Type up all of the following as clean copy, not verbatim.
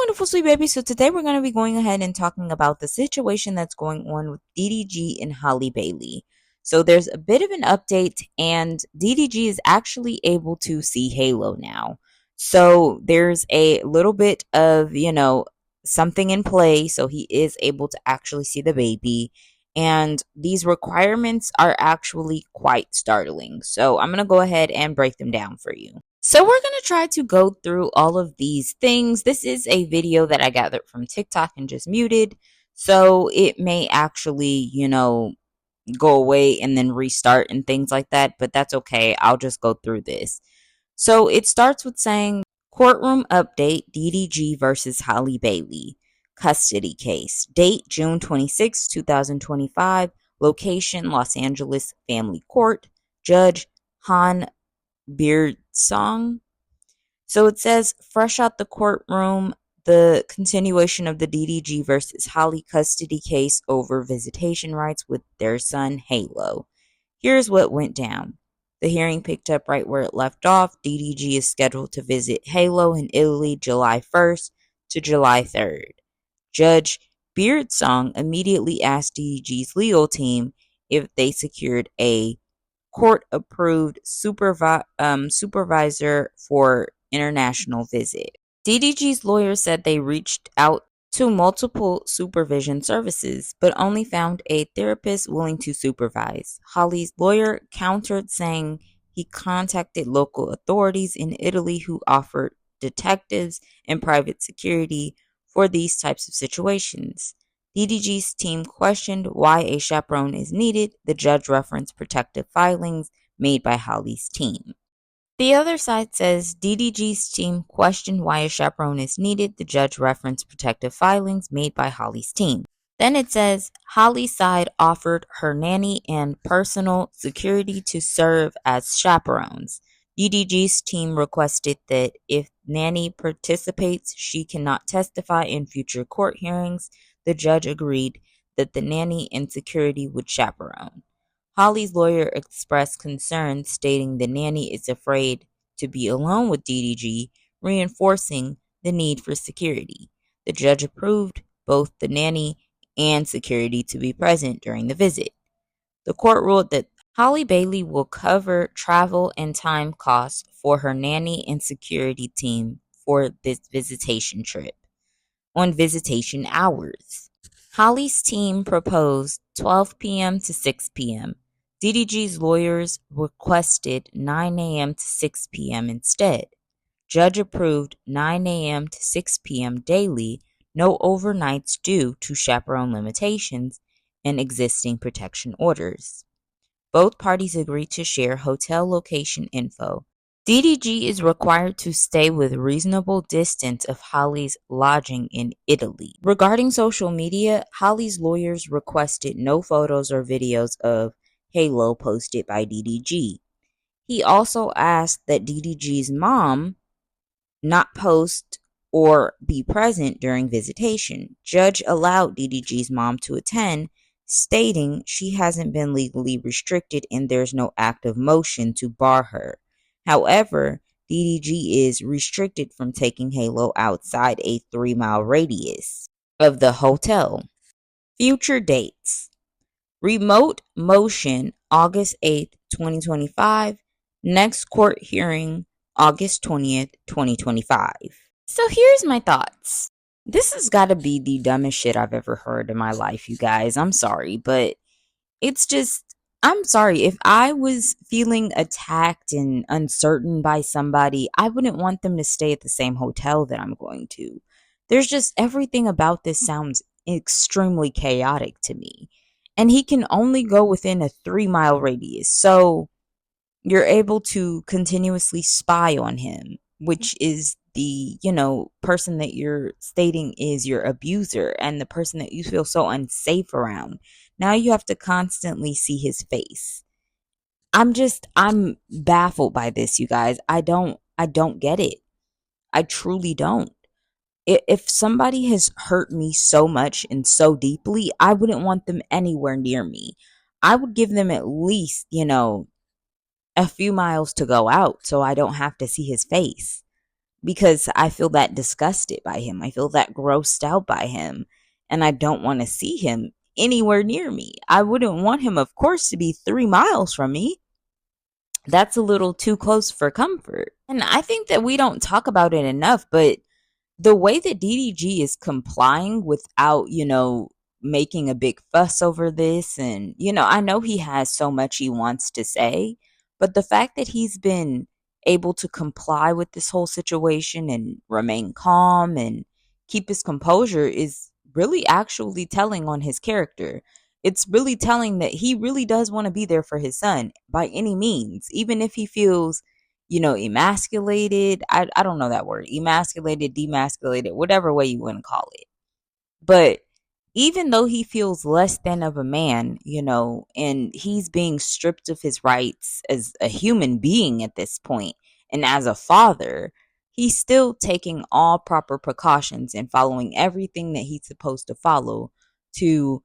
beautiful sweet baby. So today we're going to be going ahead and talking about the situation that's going on with DDG and Halle Bailey. So there's a bit of an update, and DDG is actually able to see Halo now. So there's a little bit of, something in play. So he is able to actually see the baby. And these requirements are actually quite startling. So I'm going to go ahead and break them down for you. So we're going to try to go through all of these things. This is a video that I gathered from TikTok and just muted. So it may actually, go away and then restart and things like that. But that's okay. I'll just go through this. So it starts with saying, courtroom update, DDG versus Halle Bailey. Custody case. Date, June 26, 2025. Location, Los Angeles Family Court. Judge, Han Beardsong. So it says, fresh out the courtroom, the continuation of the DDG versus Halle custody case over visitation rights with their son Halo. Here's what went down. The hearing picked up right where it left off. DDG is scheduled to visit Halo in Italy July 1st to July 3rd. Judge Beardsong immediately asked DDG's legal team if they secured a court-approved supervisor for international visit. DDG's lawyer said they reached out to multiple supervision services, but only found a therapist willing to supervise. Halle's lawyer countered, saying he contacted local authorities in Italy who offered detectives and private security for these types of situations. DDG's team questioned why a chaperone is needed. The judge referenced protective filings made by Halle's team. The other side says DDG's team questioned why a chaperone is needed. The judge referenced protective filings made by Halle's team. Then it says Halle's side offered her nanny and personal security to serve as chaperones. DDG's team requested that if Nanny participates, she cannot testify in future court hearings. The judge agreed that the nanny and security would chaperone. Halle's lawyer expressed concern, stating the nanny is afraid to be alone with DDG, reinforcing the need for security. The judge approved both the nanny and security to be present during the visit. The court ruled that Halle Bailey will cover travel and time costs for her nanny and security team for this visitation trip on visitation hours. Halle's team proposed 12 p.m. to 6 p.m. DDG's lawyers requested 9 a.m. to 6 p.m. instead. Judge approved 9 a.m. to 6 p.m. daily, no overnights due to chaperone limitations and existing protection orders. Both parties agreed to share hotel location info. DDG is required to stay with reasonable distance of Halle's lodging in Italy. Regarding social media, Halle's lawyers requested no photos or videos of Halo posted by DDG. He also asked that DDG's mom not post or be present during visitation. Judge allowed DDG's mom to attend, stating she hasn't been legally restricted and there's no active motion to bar her. However, DDG is restricted from taking Halo outside a 3-mile radius of the hotel. Future dates. Remote motion, August 8th, 2025. Next court hearing, August 20th, 2025. So here's my thoughts. This has got to be the dumbest shit I've ever heard in my life, you guys. I'm sorry, but it's just, I'm sorry. If I was feeling attacked and uncertain by somebody, I wouldn't want them to stay at the same hotel that I'm going to. There's just everything about this sounds extremely chaotic to me. And he can only go within a 3-mile radius. So you're able to continuously spy on him, which is the, person that you're stating is your abuser and the person that you feel so unsafe around. Now you have to constantly see his face. I'm baffled by this, you guys. I don't get it. I truly don't. If somebody has hurt me so much and so deeply, I wouldn't want them anywhere near me. I would give them at least, a few miles to go out so I don't have to see his face. because I feel that disgusted by him. I feel that grossed out by him. And I don't want to see him anywhere near me. I wouldn't want him, of course, to be 3 miles from me. That's a little too close for comfort. And I think that we don't talk about it enough, but the way that DDG is complying without, making a big fuss over this. And, I know he has so much he wants to say, but the fact that he's been able to comply with this whole situation and remain calm and keep his composure is really actually telling on his character. It's really telling that he really does want to be there for his son by any means, even if he feels emasculated. I don't know that word. Emasculated, demasculated, whatever way you want to call it. But even though he feels less than of a man, and he's being stripped of his rights as a human being at this point and as a father, he's still taking all proper precautions and following everything that he's supposed to follow to,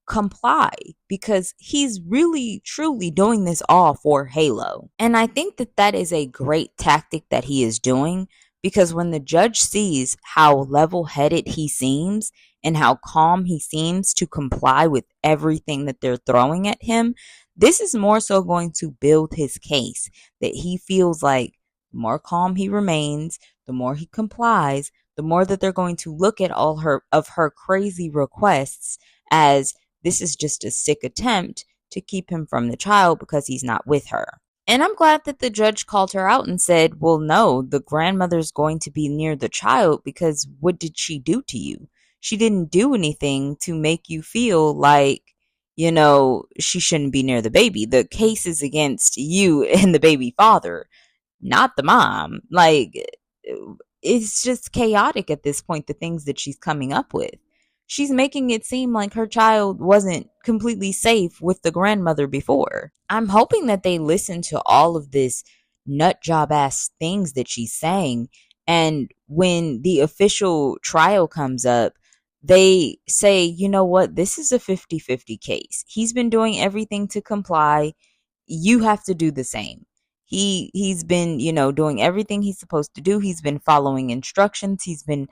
comply, because he's really truly doing this all for Halo. And I think that that is a great tactic that he is doing, because when the judge sees how level-headed he seems and how calm he seems to comply with everything that they're throwing at him, this is more so going to build his case, that he feels like the more calm he remains, the more he complies, the more that they're going to look at all of her crazy requests as this is just a sick attempt to keep him from the child because he's not with her. And I'm glad that the judge called her out and said, well, no, the grandmother's going to be near the child because what did she do to you? She didn't do anything to make you feel like, she shouldn't be near the baby. The case is against you and the baby father, not the mom. Like, it's just chaotic at this point, the things that she's coming up with. She's making it seem like her child wasn't completely safe with the grandmother before. I'm hoping that they listen to all of this nut job ass things that she's saying. And when the official trial comes up, they say, you know what, this is a 50-50 case. He's been doing everything to comply. You have to do the same. He's been, doing everything he's supposed to do. He's been following instructions. He's been,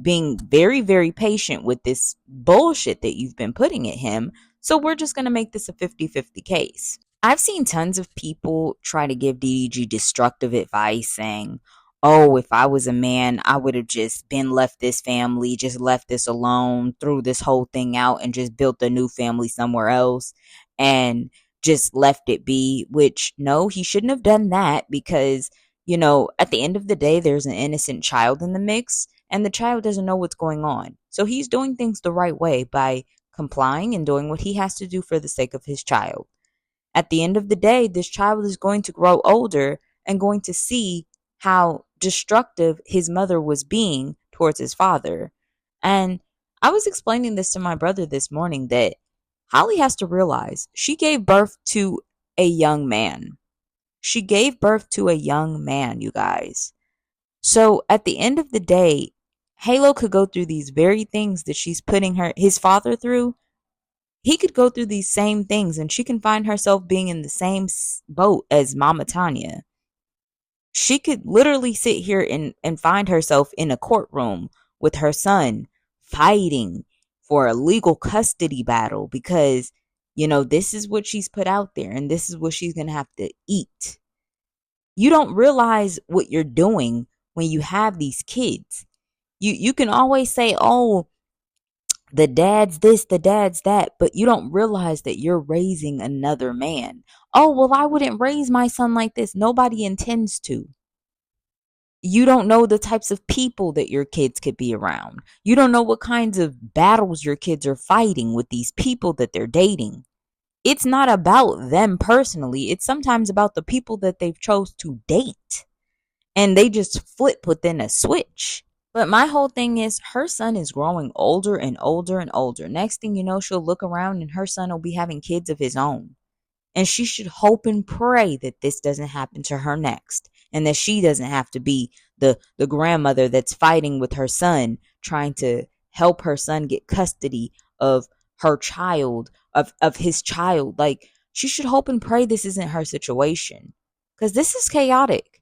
being very, very patient with this bullshit that you've been putting at him. So we're just going to make this a 50-50 case. I've seen tons of people try to give DDG destructive advice saying, oh, if I was a man, I would have just been left this family, just left this alone, threw this whole thing out and just built a new family somewhere else. And just left it be, which no, he shouldn't have done that, because, at the end of the day, there's an innocent child in the mix and the child doesn't know what's going on. So he's doing things the right way by complying and doing what he has to do for the sake of his child. At the end of the day, this child is going to grow older and going to see how destructive his mother was being towards his father. And I was explaining this to my brother this morning, that Halle has to realize she gave birth to a young man. She gave birth to a young man, you guys. So at the end of the day, Halo could go through these very things that she's putting his father through. He could go through these same things and she can find herself being in the same boat as Mama Tanya. She could literally sit here and find herself in a courtroom with her son fighting for a legal custody battle because, this is what she's put out there and this is what she's going to have to eat. You don't realize what you're doing when you have these kids. You can always say, oh, the dad's this, the dad's that, but you don't realize that you're raising another man. Oh, well, I wouldn't raise my son like this. Nobody intends to. You don't know the types of people that your kids could be around. You don't know what kinds of battles your kids are fighting with these people that they're dating. It's not about them personally. It's sometimes about the people that they've chose to date. And they just flip within a switch. But my whole thing is, her son is growing older and older and older. Next thing you know, she'll look around and her son will be having kids of his own. And she should hope and pray that this doesn't happen to her next. And that she doesn't have to be the grandmother that's fighting with her son, trying to help her son get custody of her child, of his child. Like, she should hope and pray this isn't her situation. Because this is chaotic.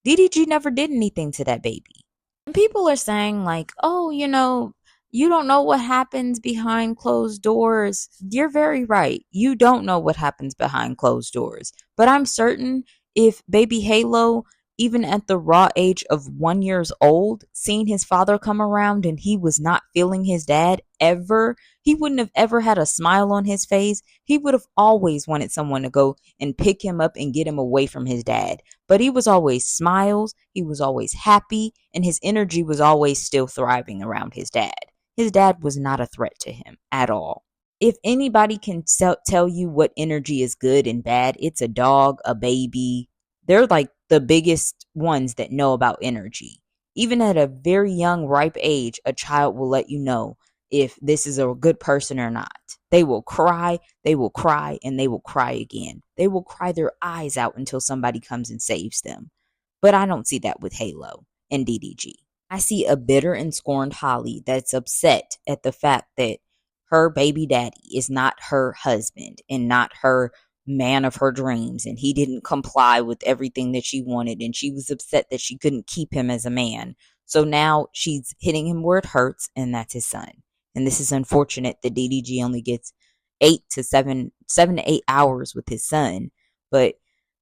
DDG never did anything to that baby. And people are saying, like, oh, you don't know what happens behind closed doors. You're very right. You don't know what happens behind closed doors. But I'm certain if baby Halo, even at the raw age of 1 year old, seen his father come around and he was not feeling his dad ever, he wouldn't have ever had a smile on his face. He would have always wanted someone to go and pick him up and get him away from his dad. But he was always smiles, he was always happy, and his energy was always still thriving around his dad. His dad was not a threat to him at all. If anybody can tell you what energy is good and bad, it's a dog, a baby. They're like the biggest ones that know about energy. Even at a very young, ripe age, a child will let you know if this is a good person or not. They will cry, and they will cry again. They will cry their eyes out until somebody comes and saves them. But I don't see that with Halo and DDG. I see a bitter and scorned Holly that's upset at the fact that her baby daddy is not her husband and not her man of her dreams, and he didn't comply with everything that she wanted, and she was upset that she couldn't keep him as a man. So now she's hitting him where it hurts, and that's his son. And this is unfortunate that DDG only gets 7 to 8 hours with his son, but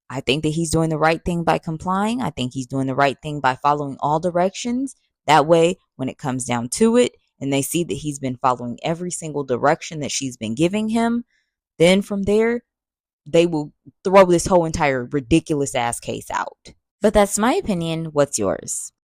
I think that he's doing the right thing by complying. I think he's doing the right thing by following all directions. That way, when it comes down to it, and they see that he's been following every single direction that she's been giving him, then from there, they will throw this whole entire ridiculous ass case out. But that's my opinion. What's yours?